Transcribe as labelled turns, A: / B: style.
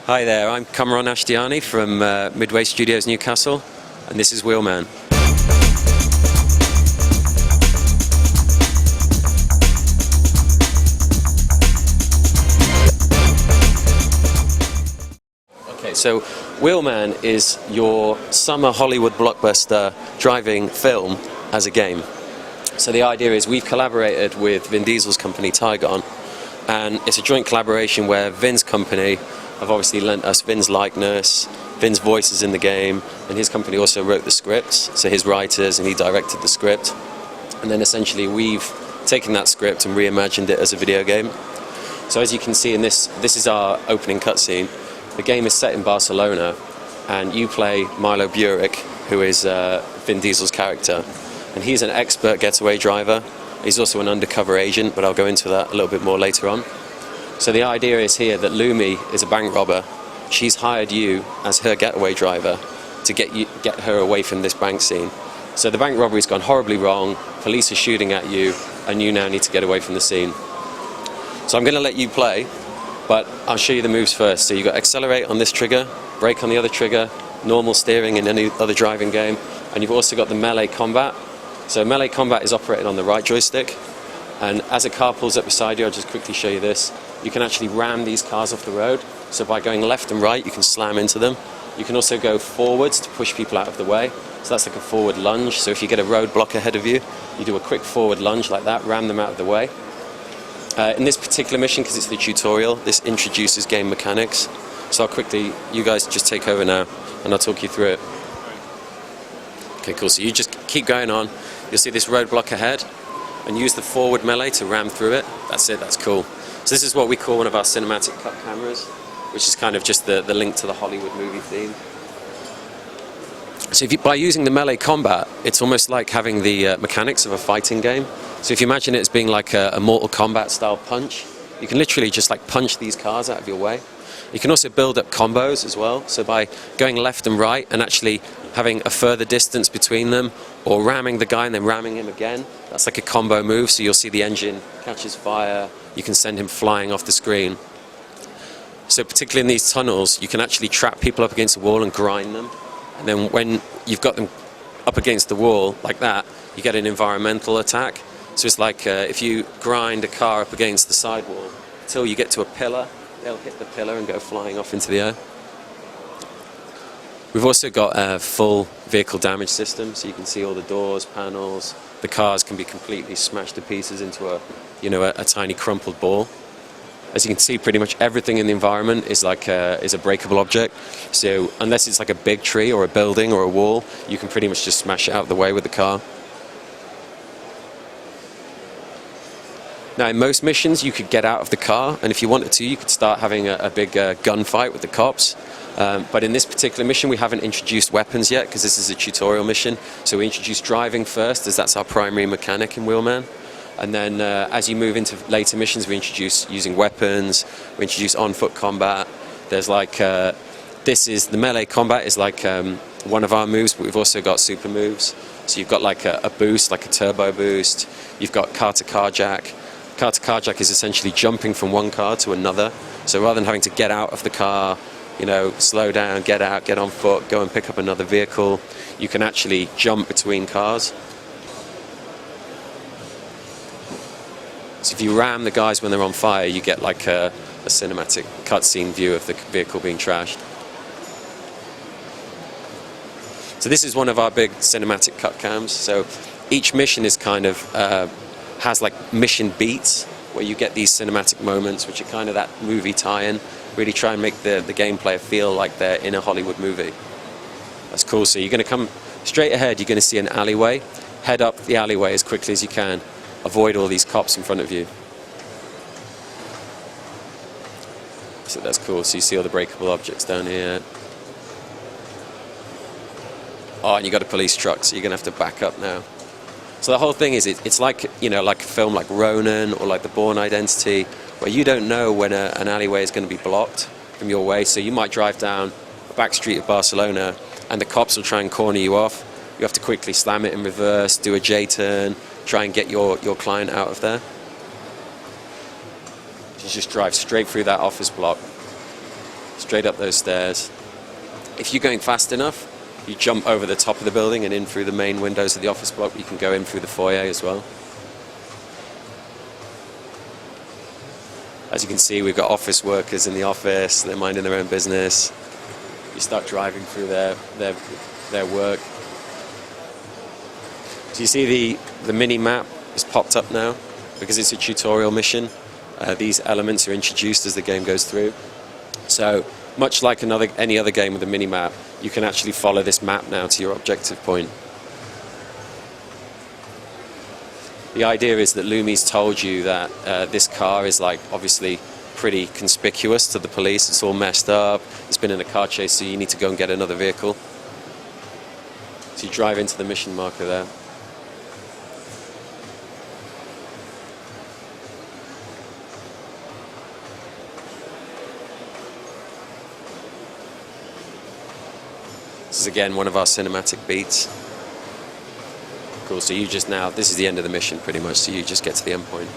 A: Hi there, I'm Cumron Ashtiani from Midway Studios Newcastle, and this is Wheelman. Okay, so Wheelman is your summer Hollywood blockbuster driving film as a game. So the idea is we've collaborated with Vin Diesel's company Tygon, and it's a joint collaboration where Vin's company have obviously lent us Vin's likeness, Vin's voice is in the game, and his company also wrote the scripts, so his writers, and he directed the script. And then essentially we've taken that script and reimagined it as a video game. So as you can see in this is our opening cutscene. The game is set in Barcelona, and you play Milo Burick, who is Vin Diesel's character. And he's an expert getaway driver. He's also an undercover agent, but I'll go into that a little bit more later on. So the idea is here that Lumi is a bank robber. She's hired you as her getaway driver to get her away from this bank scene. So the bank robbery's gone horribly wrong, police are shooting at you, and you now need to get away from the scene. So I'm going to let you play, but I'll show you the moves first. So you've got accelerate on this trigger, brake on the other trigger, normal steering in any other driving game, and you've also got the melee combat. So melee combat is operated on the right joystick, and as a car pulls up beside you, I'll just quickly show you this. You can actually ram these cars off the road. So by going left and right, you can slam into them. You can also go forwards to push people out of the way. So that's like a forward lunge. So if you get a roadblock ahead of you, you do a quick forward lunge like that, ram them out of the way. In this particular mission, because it's the tutorial, this introduces game mechanics. So I'll quickly, you guys just take over now, and I'll talk you through it. Okay, cool. So you just keep going on. You'll see this roadblock ahead, and use the forward melee to ram through it. That's it, that's cool. So this is what we call one of our cinematic cut cameras, which is kind of just the link to the Hollywood movie theme. So by using the melee combat, it's almost like having the mechanics of a fighting game. So if you imagine it as being like a Mortal Kombat style punch, you can literally just like punch these cars out of your way. You can also build up combos as well. So by going left and right and actually having a further distance between them, or ramming the guy and then ramming him again, that's like a combo move. So you'll see the engine catches fire, you can send him flying off the screen. So particularly in these tunnels, you can actually trap people up against the wall and grind them. And then when you've got them up against the wall like that, you get an environmental attack. So it's like if you grind a car up against the sidewall until you get to a pillar, they'll hit the pillar and go flying off into the air. We've also got a full vehicle damage system, so you can see all the doors, panels. The cars can be completely smashed to pieces into a tiny crumpled ball. As you can see, pretty much everything in the environment is like is a breakable object. So unless it's like a big tree or a building or a wall, you can pretty much just smash it out of the way with the car. Now, in most missions, you could get out of the car, and if you wanted to, you could start having a big gunfight with the cops. But in this particular mission, we haven't introduced weapons yet, because this is a tutorial mission. So we introduced driving first, as that's our primary mechanic in Wheelman. And then as you move into later missions, we introduce using weapons, we introduce on-foot combat. There's like, the melee combat is like one of our moves, but we've also got super moves. So you've got like a boost, like a turbo boost. You've got car-to-car jack. Car-to-car jack is essentially jumping from one car to another. So rather than having to get out of the car, slow down, get out, get on foot, go and pick up another vehicle, you can actually jump between cars. So if you ram the guys when they're on fire, you get like a cinematic cutscene view of the vehicle being trashed. So this is one of our big cinematic cut cams. So each mission is kind of has like mission beats where you get these cinematic moments, which are kind of that movie tie-in. Really try and make the gameplay feel like they're in a Hollywood movie. That's cool. So you're going to come straight ahead. You're going to see an alleyway. Head up the alleyway as quickly as you can. Avoid all these cops in front of you. So that's cool. So you see all the breakable objects down here. Oh, and you got a police truck, so you're going to have to back up now. So the whole thing is, it's like, like a film like Ronin or like The Bourne Identity, where you don't know when an alleyway is going to be blocked from your way. So you might drive down a back street of Barcelona, and the cops will try and corner you off. You have to quickly slam it in reverse, do a J-turn, try and get your client out of there. You just drive straight through that office block. straight up those stairs. If you're going fast enough, you jump over the top of the building and in through the main windows of the office block. You can go in through the foyer as well. As you can see, we've got office workers in the office. They're minding their own business. You start driving through their work. So you see the mini map is popped up now because it's a tutorial mission. These elements are introduced as the game goes through. So much like any other game with a mini map, you can actually follow this map now to your objective point. The idea is that Lumi's told you that this car is like obviously pretty conspicuous to the police. It's all messed up. It's been in a car chase, so you need to go and get another vehicle. So you drive into the mission marker there. This is again one of our cinematic beats. Cool, so you just now, this is the end of the mission pretty much, so you just get to the end point.